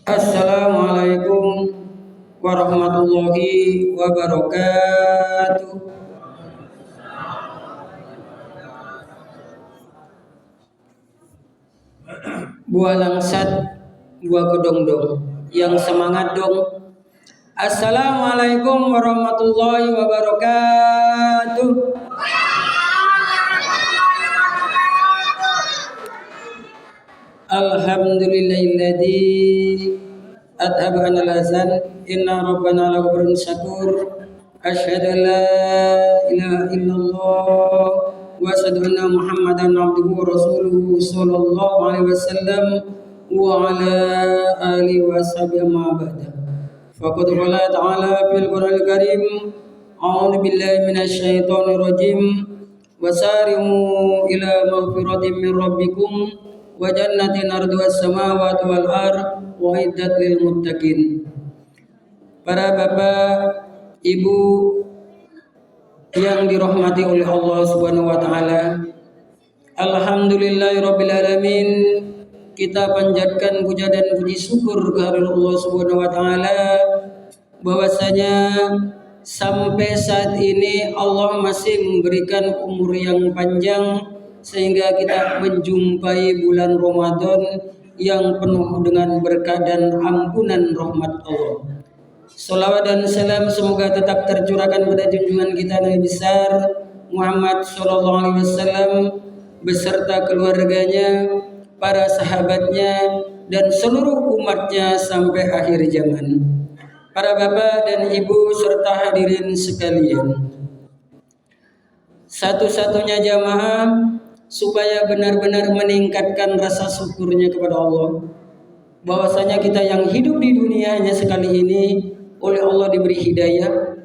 Assalamualaikum warahmatullahi wabarakatuh. Buah langsat, buah kedongdong. Yang semangat dong. Assalamualaikum warahmatullahi wabarakatuh. Alhamdulillahilladzi adhaba anal hazan inna rabbana laghafurun syakur. Asyhadu an la ilaha illallah wa asyhadu anna muhammadan abduhu wa rasuluhu sallallahu alaihi wasallam wa ala alihi wa sahbihi ma ba'da. Faqad qala ta'ala fil Qur'anil Karim, a'udzu billahi minasy syaithanir rajim. Wasari'u ila maghfiratin min rabbikum wa jannatin arduha as-samawati wal ard wa iddat lil muttaqin. Para bapak, ibu yang dirahmati oleh Allah Subhanahu wa taala, alhamdulillahirabbil alamin. Kita panjatkan puja dan puji syukur kehadirat Allah Subhanahu wa taala bahwasanya sampai saat ini Allah masih memberikan umur yang panjang sehingga kita menjumpai bulan Ramadan yang penuh dengan berkah dan ampunan rahmat Allah. Salawat dan salam semoga tetap tercurahkan pada junjungan kita Nabi besar Muhammad sallallahu alaihi wasallam beserta keluarganya, para sahabatnya dan seluruh umatnya sampai akhir zaman. Para bapak dan ibu serta hadirin sekalian, satu-satunya jamaah supaya benar-benar meningkatkan rasa syukurnya kepada Allah, bahwasanya kita yang hidup di dunia hanya sekali ini oleh Allah diberi hidayah,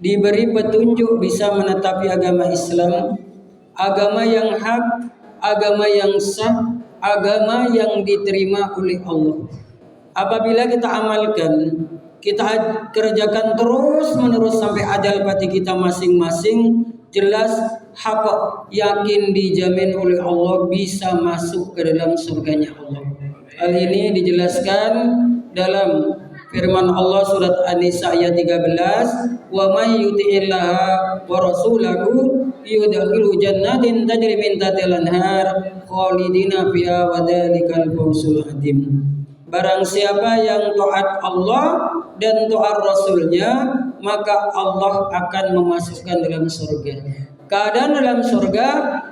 diberi petunjuk bisa menetapi agama Islam, agama yang hak, agama yang sah, agama yang diterima oleh Allah. Apabila kita amalkan, kita kerjakan terus menerus sampai ajal pati kita masing-masing, jelas hak yakin dijamin oleh Allah bisa masuk ke dalam surganya Allah. Hal ini dijelaskan dalam firman Allah surat An-Nisa ayat 13, wa may yuti'illaha wa rasulahu yudkhilhu jannatin tajri min tahtiha al-anhar khalidina fiha wa dzalikal fawzul adzim. Barang siapa yang taat Allah dan taat Rasulnya, maka Allah akan memasukkan dalam surga. Keadaan dalam surga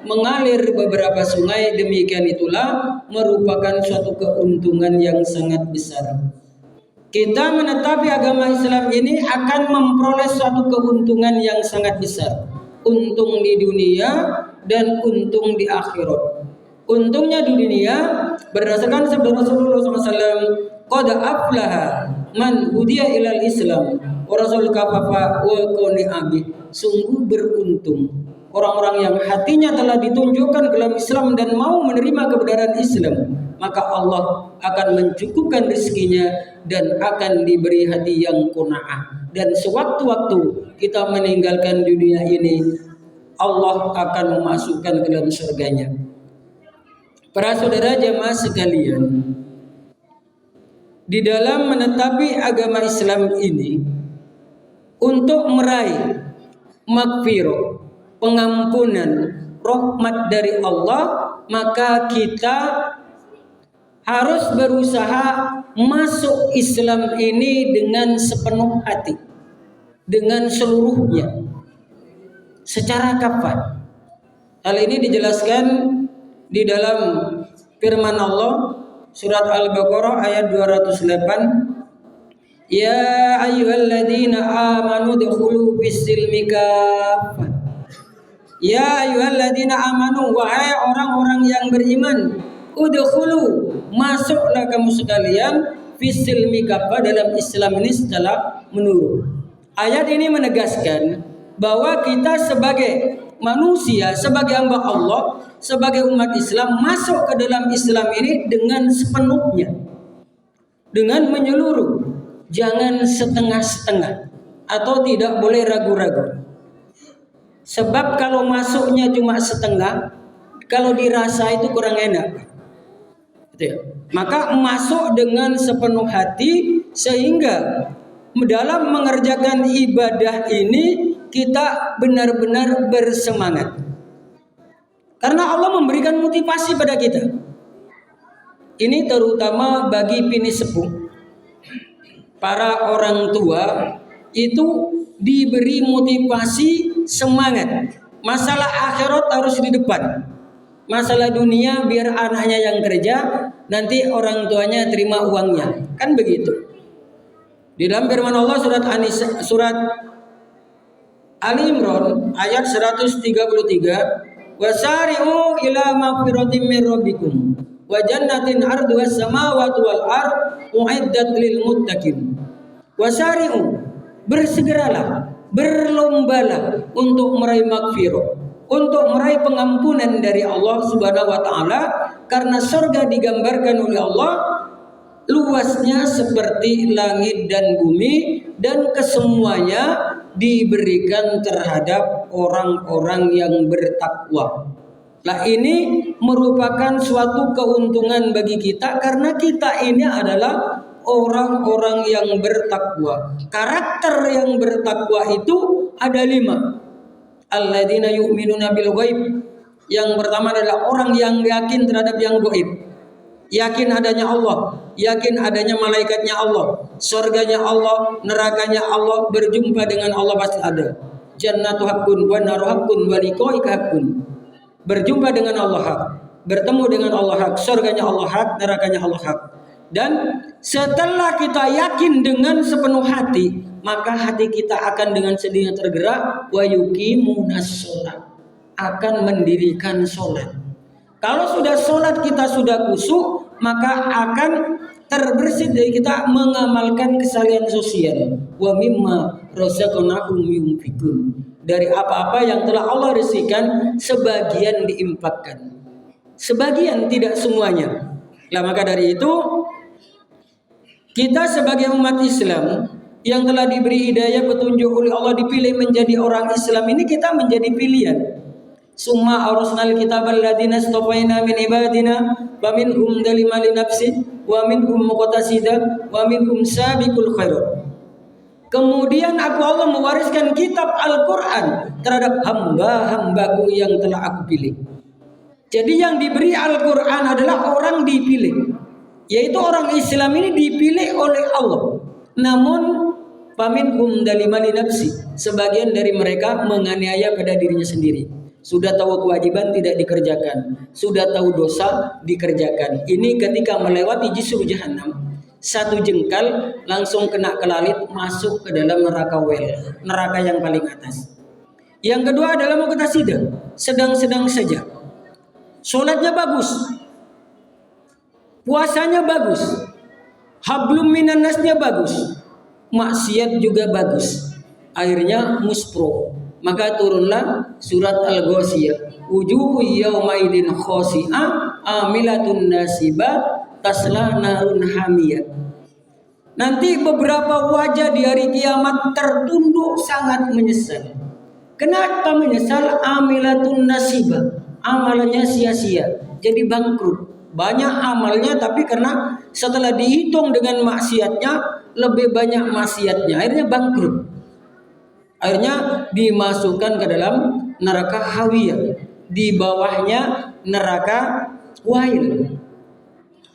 mengalir beberapa sungai, demikian itulah merupakan suatu keuntungan yang sangat besar. Kita menetapi agama Islam ini akan memperoleh suatu keuntungan yang sangat besar. Untung di dunia dan untung di akhirat. Untungnya di dunia berdasarkan sabda Rasulullah SAW, qad aflaha man hudiya ilal Islam wa rasul kafafa wa qani abi. Sungguh beruntung orang-orang yang hatinya telah ditunjukkan ke dalam Islam dan mau menerima kebenaran Islam, maka Allah akan mencukupkan rezekinya dan akan diberi hati yang qanaah. Dan sewaktu-waktu kita meninggalkan dunia ini, Allah akan memasukkan ke dalam surganya. Para saudara jemaah sekalian, di dalam menetapi agama Islam ini, untuk meraih maghfirah, pengampunan, rahmat dari Allah, maka kita harus berusaha masuk Islam ini dengan sepenuh hati, dengan seluruhnya, secara kafah. Hal ini dijelaskan di dalam firman Allah surat Al-Baqarah ayat 208, ya ayyuhalladzina amanu dkhulu fis-silmi kaffah. Ya ayyuhalladzina amanu, wahai orang-orang yang beriman, udkhulu, masuklah kamu sekalian fis-silmi kaffah, dalam Islam ini secara menurut. Ayat ini menegaskan bahwa kita sebagai manusia, sebagai hamba Allah, sebagai umat Islam masuk ke dalam Islam ini dengan sepenuhnya, dengan menyeluruh, jangan setengah-setengah atau tidak boleh ragu-ragu. Sebab kalau masuknya cuma setengah, kalau dirasa itu kurang enak. Maka masuk dengan sepenuh hati sehingga dalam mengerjakan ibadah ini kita benar-benar bersemangat. Karena Allah memberikan motivasi pada kita. Ini terutama bagi pini sepuh. Para orang tua itu diberi motivasi semangat. Masalah akhirat harus di depan. Masalah dunia biar anaknya yang kerja, nanti orang tuanya terima uangnya. Kan begitu. Di dalam firman Allah surat Ali Imran ayat 133, wasari'u ila magfiratin min rabbikum wa jannatin arduhas samawati wal ard uiddat lil muttaqin. Wasari'u, bersegeralah, berlombalah untuk meraih magfirah, untuk meraih pengampunan dari Allah Subhanahu wa taala, karena surga digambarkan oleh Allah luasnya seperti langit dan bumi, dan kesemuanya diberikan terhadap orang-orang yang bertakwa. Nah, ini merupakan suatu keuntungan bagi kita karena kita ini adalah orang-orang yang bertakwa. Karakter yang bertakwa itu ada 5. Alladzina yu'minuna bil ghaib. Yang pertama adalah orang yang yakin terhadap yang gaib. Yakin adanya Allah, yakin adanya malaikatnya Allah, surganya Allah, nerakanya Allah, berjumpa dengan Allah pasti ada. Jannatu haqqun wa naru haqqun wa liqa'ika haqqun. Berjumpa dengan Allah hak, bertemu dengan Allah hak, surganya Allah hak, nerakanya Allah hak. Dan setelah kita yakin dengan sepenuh hati, maka hati kita akan dengan sendirinya tergerak, wa yuqimunas shalah, akan mendirikan sholat. Kalau sudah sholat kita sudah khusyuk, maka akan terbersih dari kita mengamalkan kesalihan sosial. Wa mimma razaqnahum yunfikun. Dari apa-apa yang telah Allah rezekikan, sebagian diinfakkan, sebagian, tidak semuanya. Nah, maka dari itu kita sebagai umat Islam yang telah diberi hidayah petunjuk oleh Allah, dipilih menjadi orang Islam, ini kita menjadi pilihan. Summa arsalnal kitabal ladzina istafaina min ibadina wa minhum zalimun li nafsi wa minhum muqtasida wa minhum sabiqul khairat. Kemudian aku Allah mewariskan kitab Al-Qur'an terhadap hamba-hambaku yang telah aku pilih. Jadi yang diberi Al-Qur'an adalah orang dipilih, yaitu orang Islam ini dipilih oleh Allah. Namun faminhum zalimun li nafsi, sebagian dari mereka menganiaya pada dirinya sendiri. Sudah tahu kewajiban tidak dikerjakan, sudah tahu dosa dikerjakan. Ini ketika melewati jisru jahanam, satu jengkal langsung kena kelalit, masuk ke dalam neraka wel, neraka yang paling atas. Yang kedua adalah muqtasidah, sedang-sedang saja. Sholatnya bagus, puasanya bagus, hablum minan nasnya bagus, maksiat juga bagus. Akhirnya muspro. Maka turunlah surat Al-Ghasyiyah. Wujuhu yaumaidin khasi'ah amilatun nasibah tasla narun hamiyah. Nanti beberapa wajah di hari kiamat tertunduk sangat menyesal. Kenapa menyesal? Amilatun nasibah, amalannya sia-sia, jadi bangkrut. Banyak amalnya, tapi karena setelah dihitung dengan maksiatnya, lebih banyak maksiatnya, akhirnya bangkrut. Akhirnya dimasukkan ke dalam neraka hawiyah, di bawahnya neraka wail.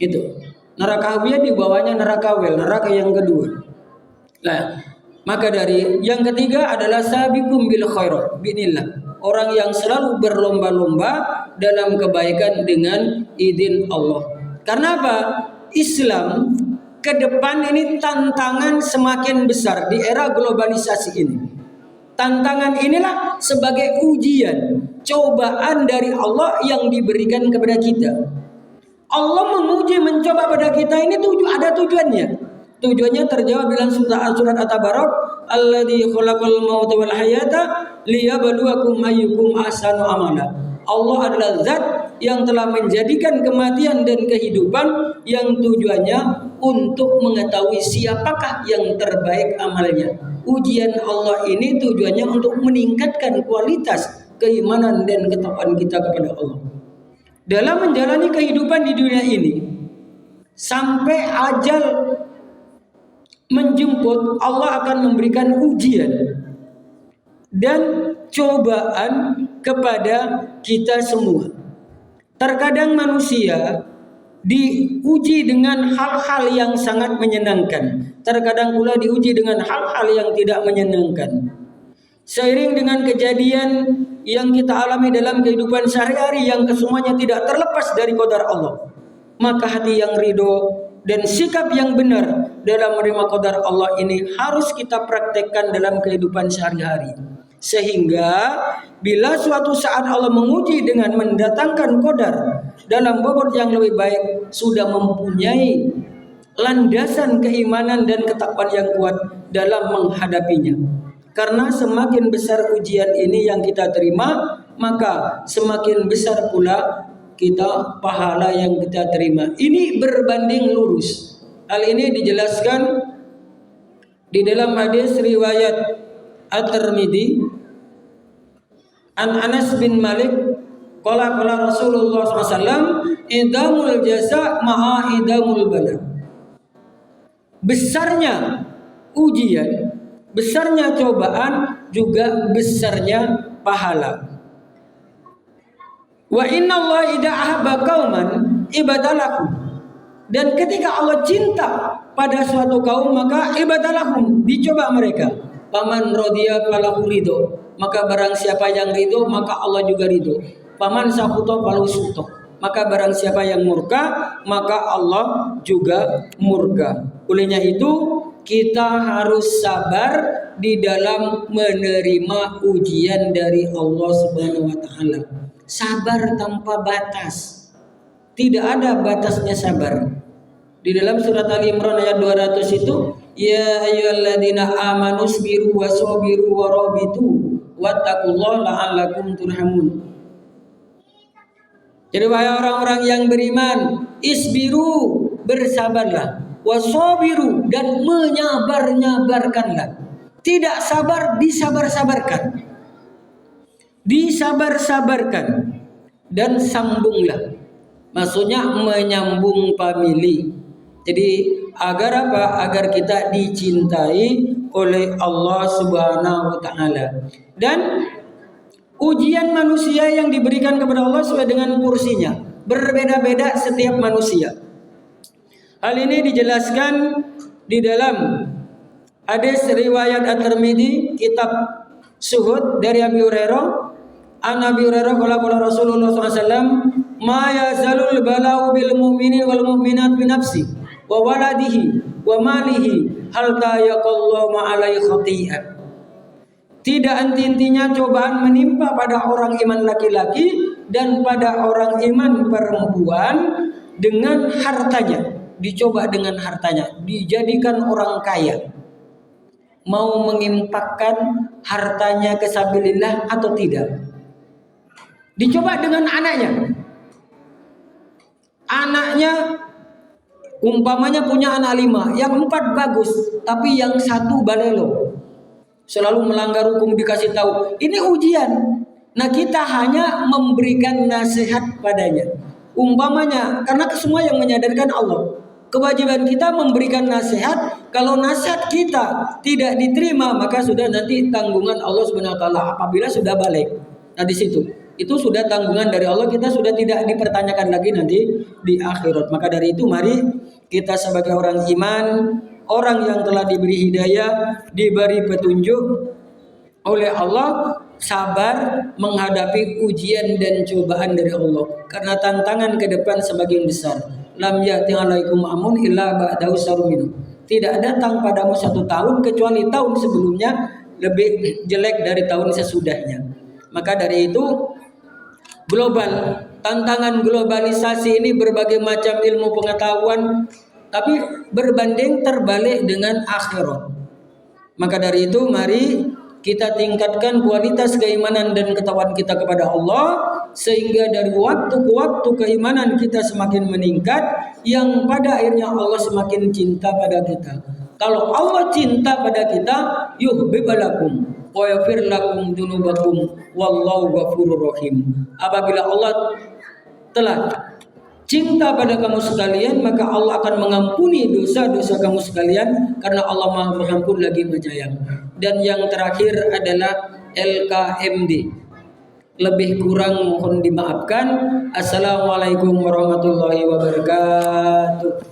Itu neraka hawiyah, di bawahnya neraka wail, neraka yang kedua. Nah, maka dari yang ketiga adalah sabiqum bil khairat binillah, orang yang selalu berlomba-lomba dalam kebaikan dengan izin Allah. Karena apa? Islam ke depan ini tantangan semakin besar di era globalisasi ini. Tantangan inilah sebagai ujian, cobaan dari Allah yang diberikan kepada kita. Allah menguji, mencoba pada kita ini ada tujuannya. Tujuannya terjawab dalam surat At-Tabarak, alladzi khalaqal mauta wal hayata liyabluwakum ayyukum ahsanu amala. Allah adalah zat yang telah menjadikan kematian dan kehidupan yang tujuannya untuk mengetahui siapakah yang terbaik amalnya. Ujian Allah ini tujuannya untuk meningkatkan kualitas keimanan dan ketakwaan kita kepada Allah. Dalam menjalani kehidupan di dunia ini, sampai ajal menjemput, Allah akan memberikan ujian dan cobaan kepada kita semua. Terkadang manusia diuji dengan hal-hal yang sangat menyenangkan, terkadang pula diuji dengan hal-hal yang tidak menyenangkan. Seiring dengan kejadian yang kita alami dalam kehidupan sehari-hari yang kesemuanya tidak terlepas dari qadar Allah, maka hati yang ridho dan sikap yang benar dalam menerima qadar Allah ini harus kita praktekkan dalam kehidupan sehari-hari. Sehingga bila suatu saat Allah menguji dengan mendatangkan qadar dalam bobot yang lebih baik, sudah mempunyai landasan keimanan dan ketakwaan yang kuat dalam menghadapinya. Karena semakin besar ujian ini yang kita terima, maka semakin besar pula kita pahala yang kita terima. Ini berbanding lurus. Hal ini dijelaskan di dalam hadis riwayat At-Tirmidzi an Anas bin Malik qala Rasulullah SAW, idamul jasa ma'a idamul bala. Besarnya ujian, besarnya cobaan, juga besarnya pahala. Wa inna Allah idza ahabba qauman ibadalahum. Dan ketika Allah cinta pada suatu kaum, maka ibadalahum, dicoba mereka. Paman radiya falahu ridho. Maka barang siapa yang ridho, maka Allah juga ridho. Paman sakuto falahu suto. Maka barang siapa yang murka, maka Allah juga murka. Olehnya itu, kita harus sabar di dalam menerima ujian dari Allah Subhanahu wa taala. Sabar tanpa batas. Tidak ada batasnya sabar. Di dalam surat Ali Imran ayat 200 itu, ya ayyuhalladzina amanu sabiru wasabiru warabitu wattaqullaha la'allakum turhamun. Jadi wahai orang-orang yang beriman, isbiru, bersabarlah, wasabiru, dan menyabar-nyabarkanlah. Tidak sabar, disabar-sabarkan. Disabar-sabarkan dan sambunglah. Maksudnya menyambung famili. Jadi agar apa? Agar kita dicintai oleh Allah Subhanahu wa taala. Dan ujian manusia yang diberikan kepada Allah sesuai dengan porsinya, berbeda-beda setiap manusia. Hal ini dijelaskan di dalam hadis riwayat At-Tirmidzi kitab Zuhud dari Abi Hurairah. An Abi Hurairah qala Rasulullah SAW, ma yazalul bala'u bil mu'mini wal mu'minat bi nafsi wa waladihi wa malihi hal tayaqallahu ma'alai khati'ah. Tidak henti-hentinya cobaan menimpa pada orang iman laki-laki dan pada orang iman perempuan dengan hartanya. Dicoba dengan hartanya, dijadikan orang kaya. Mau mengimpakkan hartanya ke sabilillah atau tidak? Dicoba dengan anaknya. Anaknya umpamanya punya anak 5, yang 4 bagus, tapi yang 1 balelo. Selalu melanggar hukum, dikasih tahu. Ini ujian. Nah, kita hanya memberikan nasihat padanya. Umpamanya, karena semua yang menyadarkan Allah. Kewajiban kita memberikan nasihat. Kalau nasihat kita tidak diterima, maka sudah nanti tanggungan Allah Subhanahu wa taala apabila sudah balik. Nah, di situ itu sudah tanggungan dari Allah, kita sudah tidak dipertanyakan lagi nanti di akhirat. Maka dari itu mari kita sebagai orang iman, orang yang telah diberi hidayah, diberi petunjuk oleh Allah, sabar menghadapi ujian dan cobaan dari Allah. Karena tantangan ke depan sebagian besar. Lam ya'ti 'alaikum amun illa ba'dahu sarmin. Tidak datang padamu 1 tahun kecuali tahun sebelumnya lebih jelek dari tahun sesudahnya. Maka dari itu global, tantangan globalisasi ini berbagai macam ilmu pengetahuan, tapi berbanding terbalik dengan akhirat. Maka dari itu mari kita tingkatkan kualitas keimanan dan ketakwaan kita kepada Allah, sehingga dari waktu ke waktu keimanan kita semakin meningkat, yang pada akhirnya Allah semakin cinta pada kita. Kalau Allah cinta pada kita, yuhibbukum wa yaghfir lakum dzunubakum wallahu ghafurur rahim. Apabila Allah telah cinta pada kamu sekalian, maka Allah akan mengampuni dosa-dosa kamu sekalian, karena Allah Maha Pengampun lagi Penyayang. Dan yang terakhir adalah LKMD. Lebih kurang mohon dimaafkan. Assalamualaikum warahmatullahi wabarakatuh.